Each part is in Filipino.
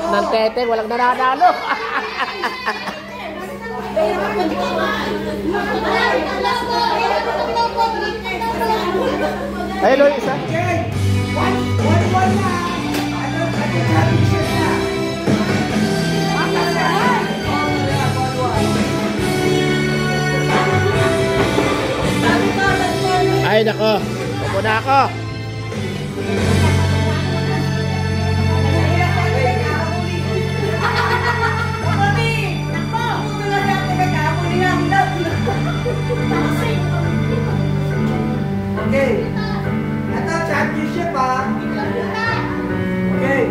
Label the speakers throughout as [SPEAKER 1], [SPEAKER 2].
[SPEAKER 1] Sarap ng tete, walang nananalo. Ay, Loy, isa. Ay, nako. Pupo na ako.
[SPEAKER 2] Okay. Ito, championship ha. Okay.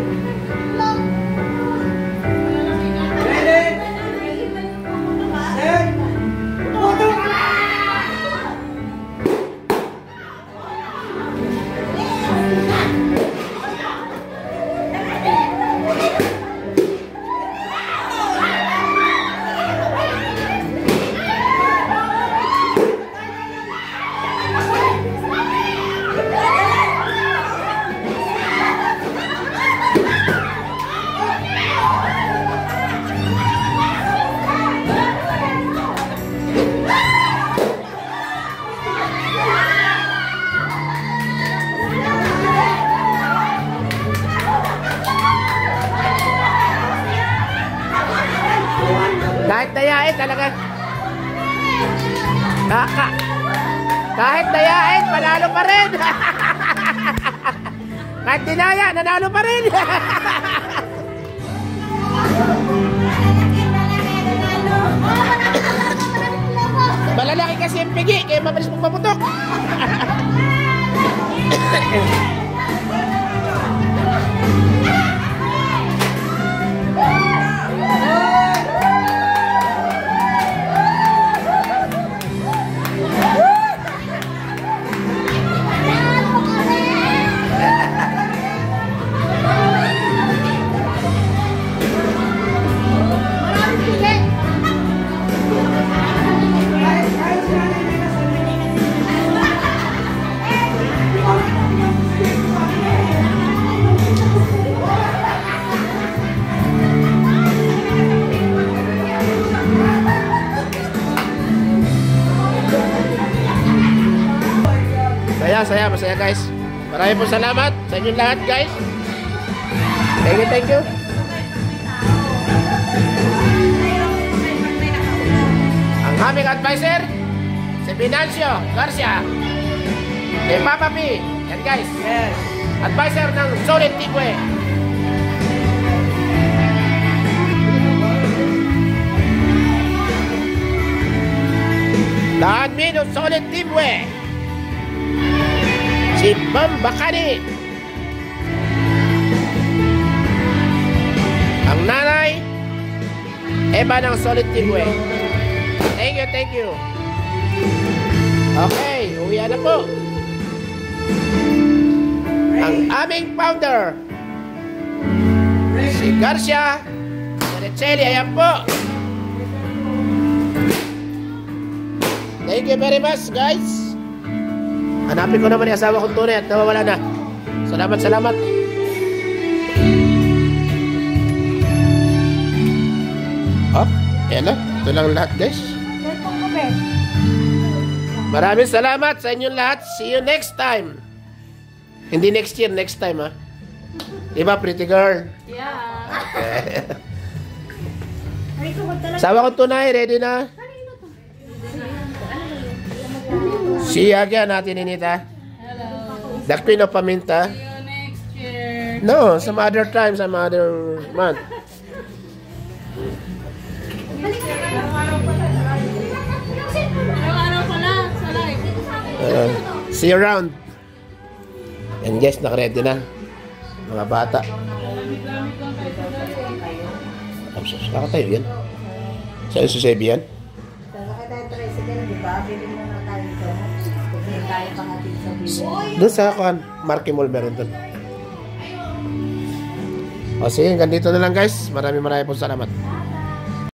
[SPEAKER 2] Ready? Set. Puto ka na!
[SPEAKER 1] Kahit dayain talaga. Kahit dayain, panalo pa rin. Kahit dinaya, nanalo pa rin. Malalaki kasi yung pigi, kaya mabilis mong maputok. Masaya guys. Maraming po salamat sa inyong lahat guys. Thank you. Ang aming advisor, si Venancio Garcia, si Papa P. Yan guys.
[SPEAKER 2] Yes.
[SPEAKER 1] Advisor ng Solid Teamway. The admin of Solid Teamway, si Ma'am Bakani. Ang nanay, Eva ng Solid Teamway. Thank you. Okay, uwian na po. Ang aming founder, si Garcia Rechelli, ayan po. Thank you very much guys. Hanapin ko naman yung asawa kong tunay at nawawala na. Salamat. Oh, yan na. Ito lang lahat guys. Maraming salamat sa inyong lahat. See you next time. Hindi next year, next time ha. Diba pretty girl?
[SPEAKER 3] Yeah.
[SPEAKER 1] Okay. Asawa kong tunay, ready na? Si Yaga natin, Inita.
[SPEAKER 3] Hello.
[SPEAKER 1] The Queen of Paminta.
[SPEAKER 3] See you next year.
[SPEAKER 1] No, some other time, some other month.
[SPEAKER 3] Araw-araw pala sa live.
[SPEAKER 1] See you around. And guys, naka-ready na. Mga bata. Nakatayo yan. Saan si Sebi yan?
[SPEAKER 4] Sakay tayo tricycle, di ba? Bili muna tayo ito. Bili tayo pangatid sa bili.
[SPEAKER 1] Doon sa Marky Mall meron doon. O sige, hanggang dito na lang guys. Maraming po salamat.